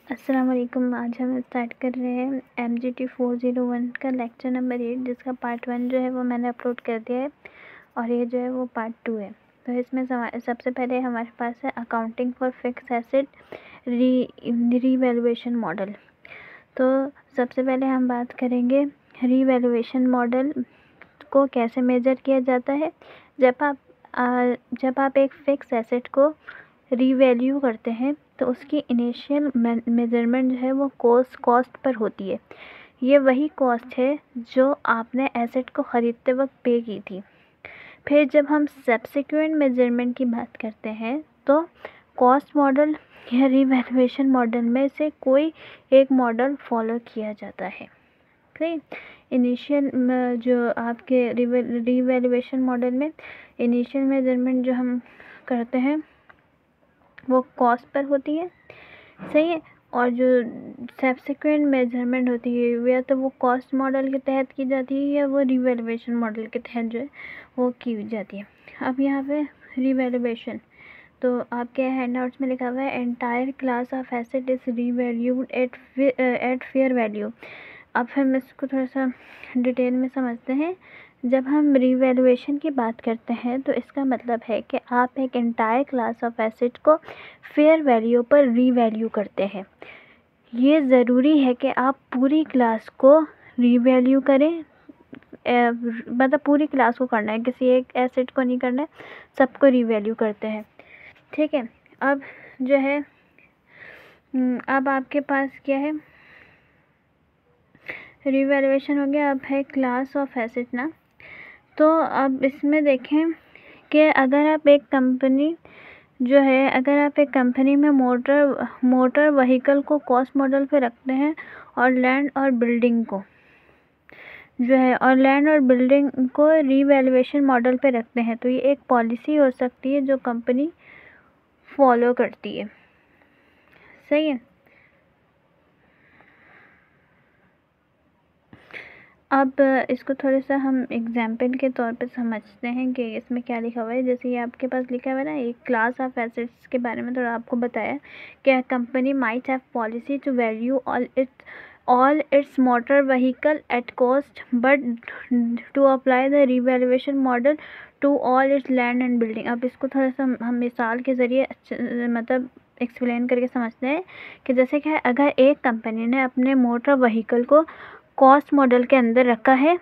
अस्सलाम वालेकुम। आज हम स्टार्ट कर रहे हैं MGT 401 का लेक्चर नंबर 8, जिसका पार्ट 1 जो है वो मैंने अपलोड कर दिया है और ये जो है वो पार्ट 2 है। तो इसमें सबसे पहले हमारे पास है accounting for fix asset revaluation model. तो सबसे पहले हम बात करेंगे रीवैल्यूएशन मॉडल को कैसे मेजर किया जाता है। जब आप एक फिक्स एसेट को रीवैल्यू करते हैं तो उसकी इनिशियल मेजरमेंट जो है वो कॉस्ट पर होती है। ये वही कॉस्ट है जो आपने एसेट को ख़रीदते वक्त पे की थी। फिर जब हम सब्सिक्वेंट मेजरमेंट की बात करते हैं तो कॉस्ट मॉडल या रीवैल्यूएशन मॉडल में से कोई एक मॉडल फॉलो किया जाता है। ठीक, इनिशियल जो आपके रीवैल्यूएशन मॉडल में इनिशियल मेजरमेंट जो हम करते हैं वो कॉस्ट पर होती है, सही है। और जो सब्सिक्वेंट मेजरमेंट होती है या तो वो कॉस्ट मॉडल के तहत की जाती है या वो रीवैल्यूएशन मॉडल के तहत जो है वो की जाती है। अब यहाँ पे रीवैल्यूएशन, तो आपके हैंड आउट्स में लिखा हुआ है entire class of asset is revalued at fair value. अब हम इसको थोड़ा सा डिटेल में समझते हैं। जब हम रीवैल्यूएशन की बात करते हैं तो इसका मतलब है कि आप एक एंटायर क्लास ऑफ एसेट को फेयर वैल्यू पर रीवैल्यू करते हैं। ये ज़रूरी है कि आप पूरी क्लास को रीवैल्यू करें, मतलब पूरी क्लास को करना है, किसी एक एसेट को नहीं करना है, सबको रीवैल्यू करते हैं। ठीक है। अब जो है अब आपके पास क्या है, रीवैल्यूएशन हो गया। अब है क्लास ऑफ एसेट ना। तो अब इसमें देखें कि अगर आप एक कंपनी में मोटर व्हीकल को कॉस्ट मॉडल पे रखते हैं और लैंड और बिल्डिंग को रीवैल्यूएशन मॉडल पे रखते हैं, तो ये एक पॉलिसी हो सकती है जो कंपनी फॉलो करती है, सही है। अब इसको थोड़ा सा हम एग्जाम्पल के तौर पे समझते हैं कि इसमें क्या लिखा हुआ है। जैसे ये आपके पास लिखा हुआ है ना, एक क्लास ऑफ एसेट्स के बारे में थोड़ा आपको बताया कि company might have policy to value all its motor vehicle at cost but to apply the revaluation model to all its land and building. अब इसको थोड़ा सा हम मिसाल के ज़रिए मतलब एक्सप्लेन करके समझते हैं कि जैसे कि अगर एक कंपनी ने अपने मोटर व्हीकल को कॉस्ट मॉडल के अंदर रखा है,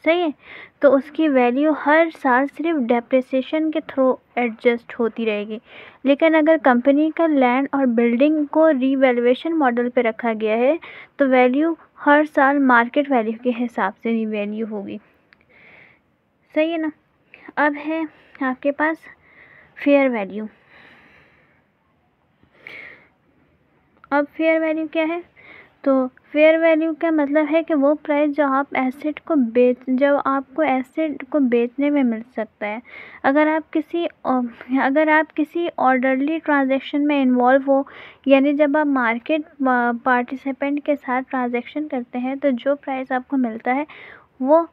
सही है, तो उसकी वैल्यू हर साल सिर्फ डेप्रिसिएशन के थ्रू एडजस्ट होती रहेगी। लेकिन अगर कंपनी का लैंड और बिल्डिंग को रीवैल्यूएशन मॉडल पे रखा गया है तो वैल्यू हर साल मार्केट वैल्यू के हिसाब से रीवैल्यू होगी, सही है ना। अब है आपके पास फेयर वैल्यू। अब फेयर वैल्यू क्या है, तो फेयर वैल्यू का मतलब है कि वो प्राइस जो आपको एसेट को बेचने में मिल सकता है। अगर आप किसी ऑर्डरली ट्रांजैक्शन में इन्वॉल्व हो, यानी जब आप मार्केट पार्टिसिपेंट के साथ ट्रांजैक्शन करते हैं तो जो प्राइस आपको मिलता है वो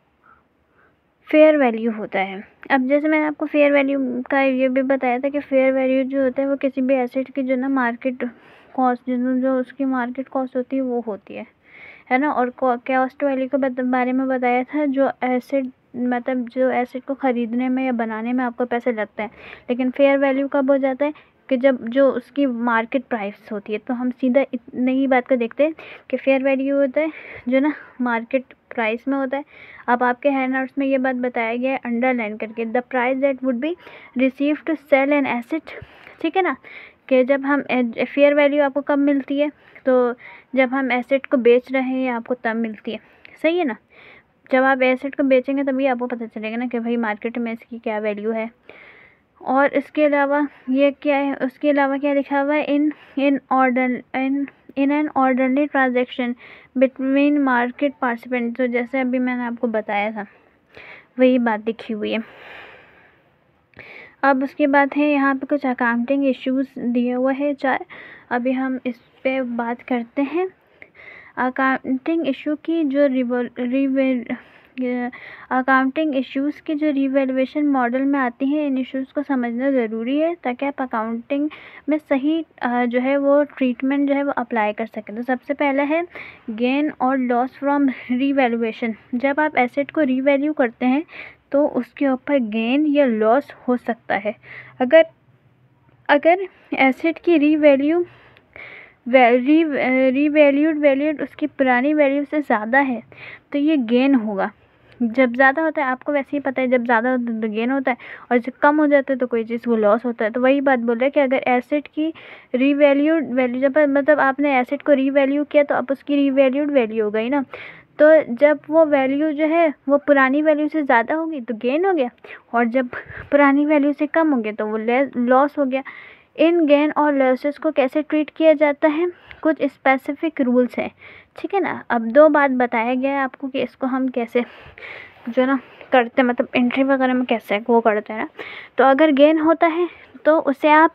फेयर वैल्यू होता है। अब जैसे मैंने आपको फेयर वैल्यू का ये भी बताया था कि फेयर वैल्यू जो होता है वो किसी भी एसेट की जो ना मार्केट कॉस्ट, जो उसकी मार्केट कॉस्ट होती है वो होती है ना। और कॉस्ट वैल्यू के बारे में बताया था जो एसेट को ख़रीदने में या बनाने में आपको पैसे लगते हैं। लेकिन फेयर वैल्यू कब हो जाता है कि जब जो उसकी मार्केट प्राइस होती है। तो हम सीधा इतनी ही बात को देखते हैं कि फेयर वैल्यू होता है जो ना मार्केट प्राइस में होता है। अब आपके हैंड आउट्स में ये बात बताया गया है अंडरलाइन करके, the price that would be receive to sell an asset, ठीक है ना। कि जब हम फेयर वैल्यू आपको कब मिलती है, तो जब हम एसेट को बेच रहे हैं आपको तब मिलती है, सही है ना। जब आप एसेट को बेचेंगे तभी आपको पता चलेगा ना कि भाई मार्केट में इसकी क्या वैल्यू है। और इसके अलावा ये क्या है, उसके अलावा क्या लिखा हुआ है, in an orderly transaction between market participant. तो जैसे अभी मैंने आपको बताया था वही बात लिखी हुई है। अब उसके बाद है यहाँ पे कुछ अकाउंटिंग इश्यूज दिए हुए हैं 4। अभी हम इस पे बात करते हैं। अकाउंटिंग इशू की जो अकाउंटिंग इश्यूज़ की जो रीवैल्यूएशन मॉडल में आती हैं, इन इश्यूज़ को समझना ज़रूरी है ताकि आप अकाउंटिंग में सही जो है वो ट्रीटमेंट जो है वो अप्लाई कर सकें। तो सबसे पहला है गेन और लॉस फ्रॉम रीवैल्यूएशन। जब आप एसेट को रीवैल्यू करते हैं तो उसके ऊपर गेन या लॉस हो सकता है। अगर एसेट की रीवैल्यूड उसकी पुरानी वैल्यू से ज़्यादा है तो ये गेन होगा। जब ज़्यादा होता है, आपको वैसे ही पता है, जब ज़्यादा होता है तो गेन होता है, और जब कम हो जाता है तो कोई चीज़ वो लॉस होता है। तो वही बात बोल रहे हैं कि अगर एसेट की रीवैल्यूड वैल्यू, जब मतलब आपने एसेट को रीवैल्यू किया तो अब उसकी रीवैल्यूड वैल्यू हो गई ना, तो जब वो वैल्यू जो है वो पुरानी वैल्यू से ज़्यादा होगी तो गेन हो गया, और जब पुरानी वैल्यू से कम हो गया तो वो लॉस हो गया। इन गेन और लॉसेस को कैसे ट्रीट किया जाता है, कुछ स्पेसिफिक रूल्स हैं, ठीक है ना। अब 2 बात बताया गया है आपको कि इसको हम कैसे जो ना करते हैं, मतलब एंट्री वगैरह में कैसे वो करते हैं ना। तो अगर गेन होता है तो उसे आप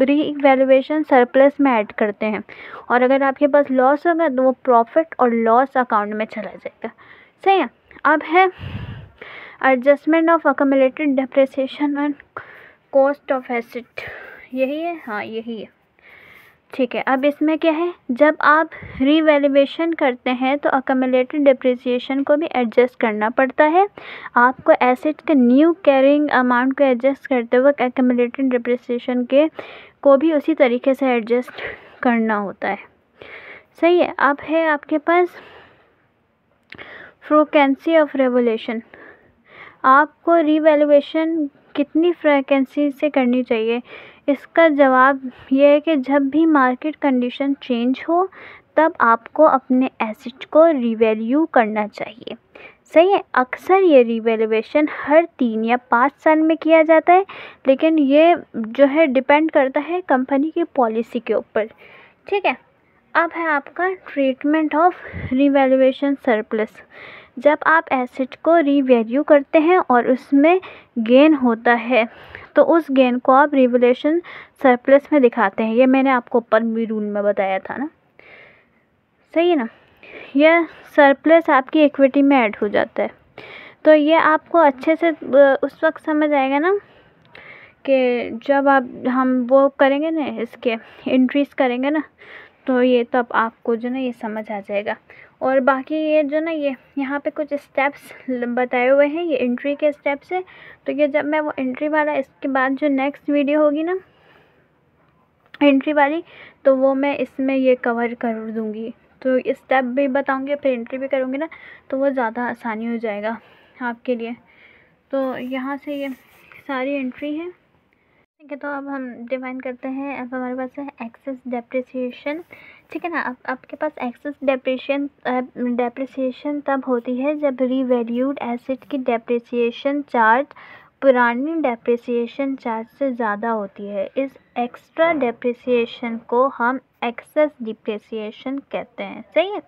रीवैल्यूएशन सरप्लस में ऐड करते हैं, और अगर आपके पास लॉस होगा तो वो प्रॉफिट और लॉस अकाउंट में चला जाएगा। सही है। अब है adjustment of accumulated depreciation and cost of asset. यही है, हाँ यही है, ठीक है। अब इसमें क्या है, जब आप रीवैल्यूएशन करते हैं तो अक्यूमुलेटेड डेप्रिसिएशन को भी एडजस्ट करना पड़ता है। आपको एसेट के न्यू कैरिंग अमाउंट को एडजस्ट करते वक्त अक्यूमुलेटेड डेप्रिसिएशन को भी उसी तरीके से एडजस्ट करना होता है। सही है। अब है आपके पास फ्रीक्वेंसी ऑफ रेवोल्यूशन। आपको रीवैल्यूएशन कितनी फ्रीक्वेंसी से करनी चाहिए, इसका जवाब ये है कि जब भी मार्केट कंडीशन चेंज हो तब आपको अपने एसेट को रीवैल्यू करना चाहिए। सही है। अक्सर ये रीवैल्यूएशन हर 3 या 5 साल में किया जाता है, लेकिन ये जो है डिपेंड करता है कंपनी की पॉलिसी के ऊपर, ठीक है। अब है आपका ट्रीटमेंट ऑफ रीवैल्यूएशन सरप्लस। जब आप एसेट को रीवैल्यू करते हैं और उसमें गेन होता है तो उस गेन को आप रीवैल्यूएशन सरप्लस में दिखाते हैं। ये मैंने आपको ऊपर भी रूल में बताया था ना, सही है ना। यह सरप्लस आपकी इक्विटी में ऐड हो जाता है। तो ये आपको अच्छे से उस वक्त समझ आएगा ना कि जब हम वो करेंगे ना, इसके एंट्रीज करेंगे ना, तो ये तब आपको जो ना ये समझ आ जाएगा। और बाकी ये जो ना ये यहाँ पे कुछ स्टेप्स बताए हुए हैं, ये एंट्री के स्टेप्स है। तो ये जब मैं वो एंट्री वाला, इसके बाद जो नेक्स्ट वीडियो होगी ना एंट्री वाली, तो वो मैं इसमें ये कवर कर दूँगी। तो स्टेप भी बताऊँगी फिर एंट्री भी करूँगी ना, तो वो ज़्यादा आसानी हो जाएगा आपके लिए। तो यहाँ से ये सारी एंट्री है, ठीक है। तो अब हम डिफाइन करते हैं। अब हमारे पास है एक्सेस डेप्रिसिएशन, ठीक है ना। अब आपके पास एक्सेस डेप्रिसिएशन तब होती है जब रीवैल्यूड एसेट की डेप्रिसिएशन चार्ज पुरानी डेप्रिसिएशन चार्ज से ज़्यादा होती है। इस एक्स्ट्रा डेप्रिसिएशन को हम एक्सेस डिप्रिसिएशन कहते हैं, सही है।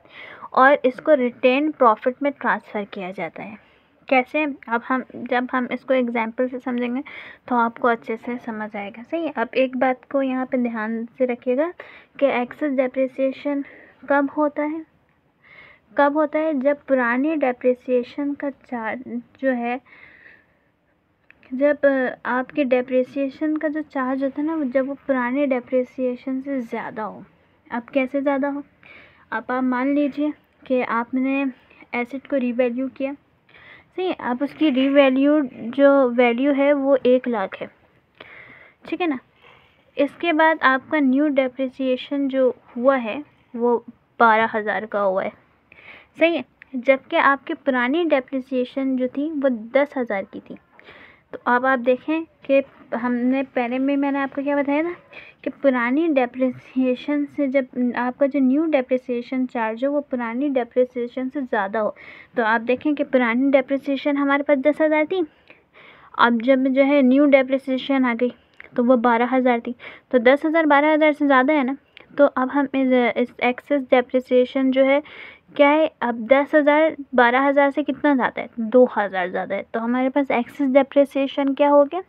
और इसको रिटेन प्रॉफिट में ट्रांसफ़र किया जाता है। कैसे, अब जब हम इसको एग्जाम्पल से समझेंगे तो आपको अच्छे से समझ आएगा, सही है। अब एक बात को यहाँ पे ध्यान से रखिएगा कि एक्सेस डेप्रिसिएशन कब होता है, जब पुरानी डेप्रिसिएशन का चार्ज जो है, जब आपकी डेप्रिसिएशन का जो चार्ज होता है ना, जब वो पुराने डेप्रिसिएशन से ज़्यादा हो। अब कैसे ज़्यादा हो, अब आप मान लीजिए कि आपने एसेट को रीवैल्यू किया, सही है। अब उसकी रीवैल्यू जो वैल्यू है वो 1 लाख है, ठीक है ना। इसके बाद आपका न्यू डेप्रिसिएशन जो हुआ है वो 12,000 का हुआ है, सही है। जबकि आपकी पुरानी डेप्रिसिएशन जो थी वो 10,000 की थी। तो अब आप देखें कि हमने पहले में मैंने आपको क्या बताया था कि पुरानी डेप्रिसिएशन से जब आपका जो न्यू डेप्रिसिएशन चार्ज हो वो पुरानी डेप्रिसिएशन से ज़्यादा हो। तो आप देखें कि पुरानी डेप्रिसिएशन हमारे पास 10,000 थी, अब जब जो है न्यू डेप्रिसिएशन आ गई तो वो 12,000 थी। तो 10,000 12,000 से ज़्यादा है ना। तो अब हम इस एक्सेस डेप्रिसिएशन जो है क्या है, अब 10,000 12,000 से कितना ज़्यादा है, 2,000 ज़्यादा है। तो हमारे पास एक्सेस डेप्रिसिएशन क्या हो गया,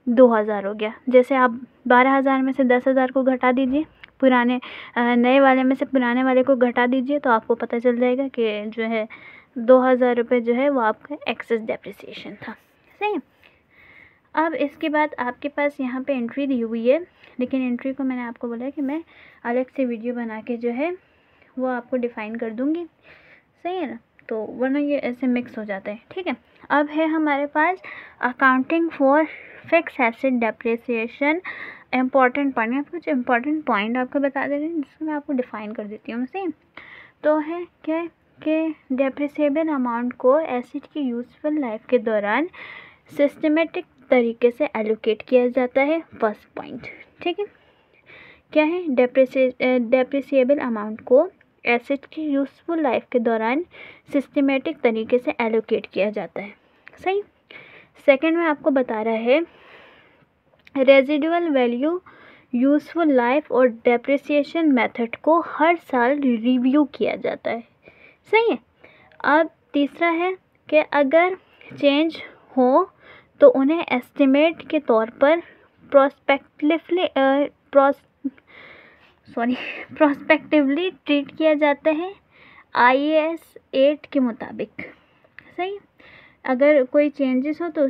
2,000 हो गया। जैसे आप 12,000 में से 10,000 को घटा दीजिए, पुराने नए वाले में से पुराने वाले को घटा दीजिए, तो आपको पता चल जाएगा कि जो है 2000 रुपये जो है वो आपका एक्सेस डेप्रिसिएशन था। सही है। अब इसके बाद आपके पास यहाँ पे एंट्री दी हुई है, लेकिन एंट्री को मैंने आपको बोला कि मैं अलग से वीडियो बना के जो है वो आपको डिफ़ाइन कर दूँगी। सही है ना, तो वरना ये ऐसे मिक्स हो जाता है। ठीक है, अब है हमारे पास accounting for fix asset depreciation. Important point, कुछ इम्पॉर्टेंट पॉइंट आपको बता दे रहे हैं जिसको मैं आपको डिफ़ाइन कर देती हूँ। सही, तो है क्या कि डेप्रिसिएबल अमाउंट को एसेट की यूज़फुल लाइफ के दौरान सिस्टमेटिक तरीके से एलोकेट किया जाता है। फर्स्ट पॉइंट, ठीक है, क्या है, डेप्रिसिएबल अमाउंट को एसेट की यूज़फुल लाइफ के दौरान सिस्टमेटिक तरीके से एलोकेट किया जाता है। सही। सेकंड में आपको बता रहा है रेजिडुअल वैल्यू यूज़फुल लाइफ और डेप्रिसिएशन मेथड को हर साल रिव्यू किया जाता है। सही है। अब तीसरा है कि अगर चेंज हो तो उन्हें एस्टिमेट के तौर पर प्रोस्पेक्टिवली ट्रीट किया जाता है IAS 8 के मुताबिक। सही, अगर कोई चेंजेस हो तो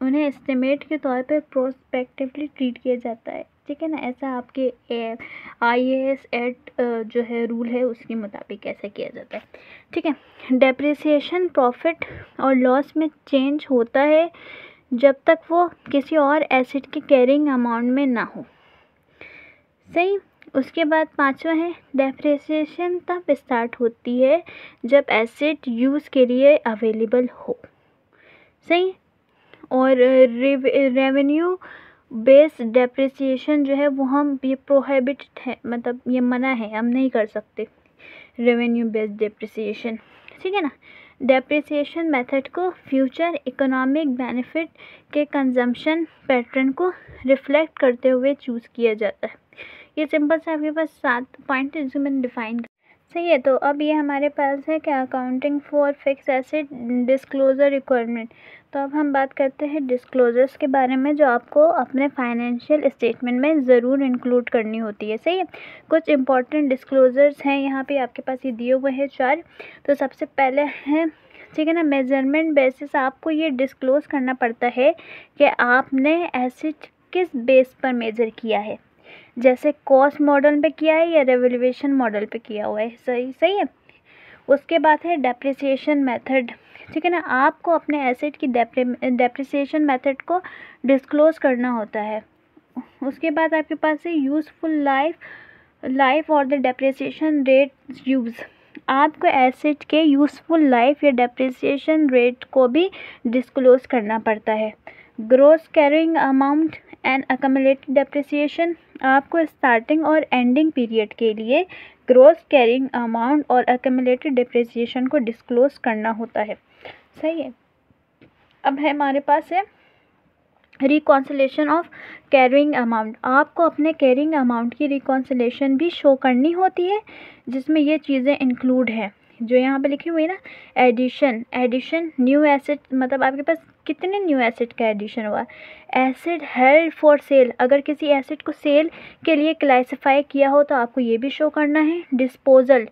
उन्हें एस्टिमेट के तौर पर प्रोस्पेक्टिवली ट्रीट किया जाता है। ठीक है ना, ऐसा आपके IAS 8 जो है रूल है उसके मुताबिक ऐसा किया जाता है। ठीक है। डेप्रिसिएशन प्रॉफिट और लॉस में चेंज होता है जब तक वो किसी और एसेट के कैरिंग अमाउंट में ना हो। सही। उसके बाद पांचवा है डेप्रिसिएशन तब स्टार्ट होती है जब एसेट यूज़ के लिए अवेलेबल हो। सही। और रेवेन्यू बेस्ड डेप्रिसिएशन जो है वो हम ये प्रोहिबिटेड है, मतलब ये मना है, हम नहीं कर सकते रेवेन्यू बेस्ड डेप्रिसिएशन। ठीक है ना। डेप्रिसिएशन मेथड को फ्यूचर इकोनॉमिक बेनिफिट के कंजम्पशन पैटर्न को रिफ्लेक्ट करते हुए चूज़ किया जाता है। ये सिंपल सा आपके पास 7 पॉइंट है जो मैंने डिफाइन। सही है। तो अब ये हमारे पास है कि accounting for fix asset disclosure requirement. तो अब हम बात करते हैं डिस्क्लोजर्स के बारे में जो आपको अपने फाइनेंशियल स्टेटमेंट में ज़रूर इंक्लूड करनी होती है। सही है। कुछ इंपॉर्टेंट डिस्क्लोजर्स हैं यहाँ पे आपके पास, ये दिए हुए हैं 4। तो सबसे पहले है, ठीक है ना, मेजरमेंट बेसिस। आपको ये डिस्क्लोज करना पड़ता है कि आपने एसेट किस बेस पर मेजर किया है, जैसे कॉस्ट मॉडल पे किया है या रेवल्यूएशन मॉडल पे किया हुआ है। सही है। उसके बाद है डेप्रिसिएशन मेथड। ठीक है ना, आपको अपने एसेट की डेप्रिसिएशन मेथड को डिस्क्लोज करना होता है। उसके बाद आपके पास है यूज़फुल लाइफ और द डेप्रिसिएशन रेट यूज़। आपको एसेट के यूज़फुल लाइफ या डेप्रिसिएशन रेट को भी डिस्क्लोज करना पड़ता है। Gross carrying amount and accumulated depreciation. आपको स्टार्टिंग और एंडिंग पीरियड के लिए ग्रॉस कैरिंग अमाउंट और अक्यूमुलेटेड डेप्रिसिएशन को डिस्क्लोज करना होता है। सही है। अब है हमारे पास है रिकॉन्सिलेशन ऑफ कैरिंग अमाउंट। आपको अपने कैरिंग अमाउंट की रिकॉन्सिलेशन भी शो करनी होती है, जिसमें ये चीज़ें इंक्लूड हैं जो यहाँ पे लिखी हुई है ना। एडिशन न्यू एसेट, मतलब आपके पास कितने न्यू एसेट का एडिशन हुआ। एसेट हेल्ड फॉर सेल, अगर किसी एसेट को सेल के लिए क्लासिफाई किया हो तो आपको ये भी शो करना है। डिस्पोजल,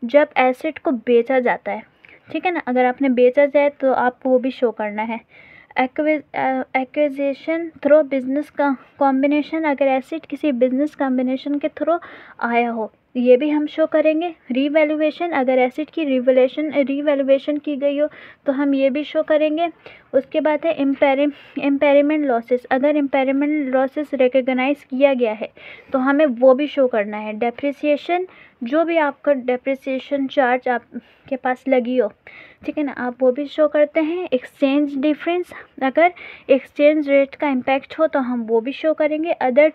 जब एसेट को बेचा जाता है। ठीक है ना, अगर आपने बेचा जाए तो आपको वो भी शो करना है। एक्विजिशन थ्रू बिजनेस का कॉम्बिनेशन, अगर एसेट किसी बिजनेस कॉम्बिनेशन के थ्रू आया हो ये भी हम शो करेंगे। रीवैल्यूएशन, अगर एसेट की रीवैल्यूएशन की गई हो तो हम ये भी शो करेंगे। उसके बाद है इम्पेयरमेंट लॉसेस, अगर इम्पेयरमेंट लॉसेस रिकॉग्नाइज किया गया है तो हमें वो भी शो करना है। डेप्रिसिएशन, जो भी आपका डेप्रिसिएशन चार्ज आपके पास लगी हो, ठीक है ना, आप वो भी शो करते हैं। एक्सचेंज डिफरेंस, अगर एक्सचेंज रेट का इम्पैक्ट हो तो हम वो भी शो करेंगे। अदर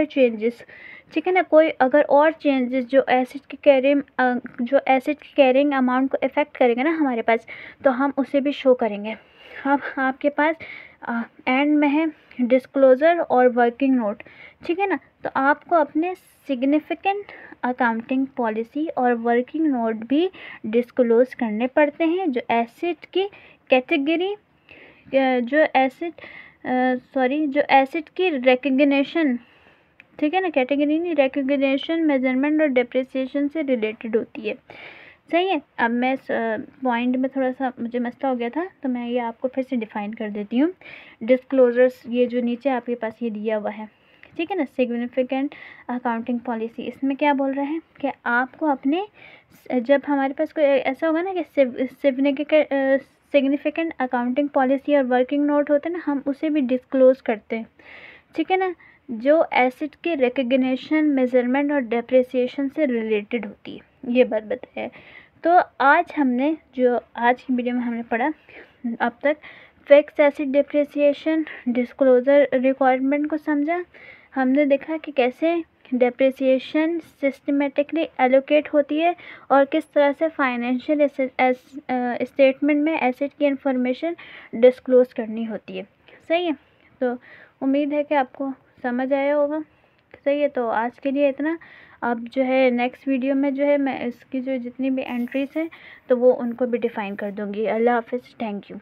चेंजेस, ठीक है ना, कोई अगर और चेंजेस जो एसेट की कैरिंग अमाउंट को इफ़ेक्ट करेगा ना हमारे पास, तो हम उसे भी शो करेंगे। अब आपके पास एंड में है डिस्क्लोजर और वर्किंग नोट। ठीक है ना, तो आपको अपने सिग्निफिकेंट अकाउंटिंग पॉलिसी और वर्किंग नोट भी डिस्क्लोज करने पड़ते हैं जो एसेट की कैटेगरी, जो एसेट की रिकग्निशन, ठीक है ना, कैटेगरी नहीं, रिकग्निशन, मेजरमेंट और डेप्रिसिएशन से रिलेटेड होती है। सही है। अब मैं इस पॉइंट में थोड़ा सा मुझे मसला हो गया था, तो मैं ये आपको फिर से डिफ़ाइन कर देती हूँ। डिस्क्लोजर्स, ये जो नीचे आपके पास ये दिया हुआ है, ठीक है ना, सिग्निफिकेंट अकाउंटिंग पॉलिसी, इसमें क्या बोल रहा है कि आपको अपने, जब हमारे पास कोई ऐसा होगा ना कि सिग्निफिकेंट अकाउंटिंग पॉलिसी और वर्किंग नोट होते हैं ना, हम उसे भी डिस्क्लोज़ करते हैं, ठीक है ना, जो एसेट के रिकग्निशन, मेजरमेंट और डेप्रिसिएशन से रिलेटेड होती है, ये बात बताया। तो आज हमने जो आज की वीडियो में हमने पढ़ा अब तक, fix asset depreciation disclosure requirement को समझा। हमने देखा कि कैसे डेप्रिसिएशन सिस्टमेटिकली एलोकेट होती है और किस तरह से फाइनेंशियल स्टेटमेंट में एसेट की इंफॉर्मेशन डिस्क्लोज करनी होती है। सही है, तो उम्मीद है कि आपको समझ आया होगा। सही है, तो आज के लिए इतना। अब जो है नेक्स्ट वीडियो में जो है मैं इसकी जो जितनी भी एंट्रीज हैं तो वो उनको भी डिफ़ाइन कर दूँगी। अल्लाह हाफ़िज़, थैंक यू।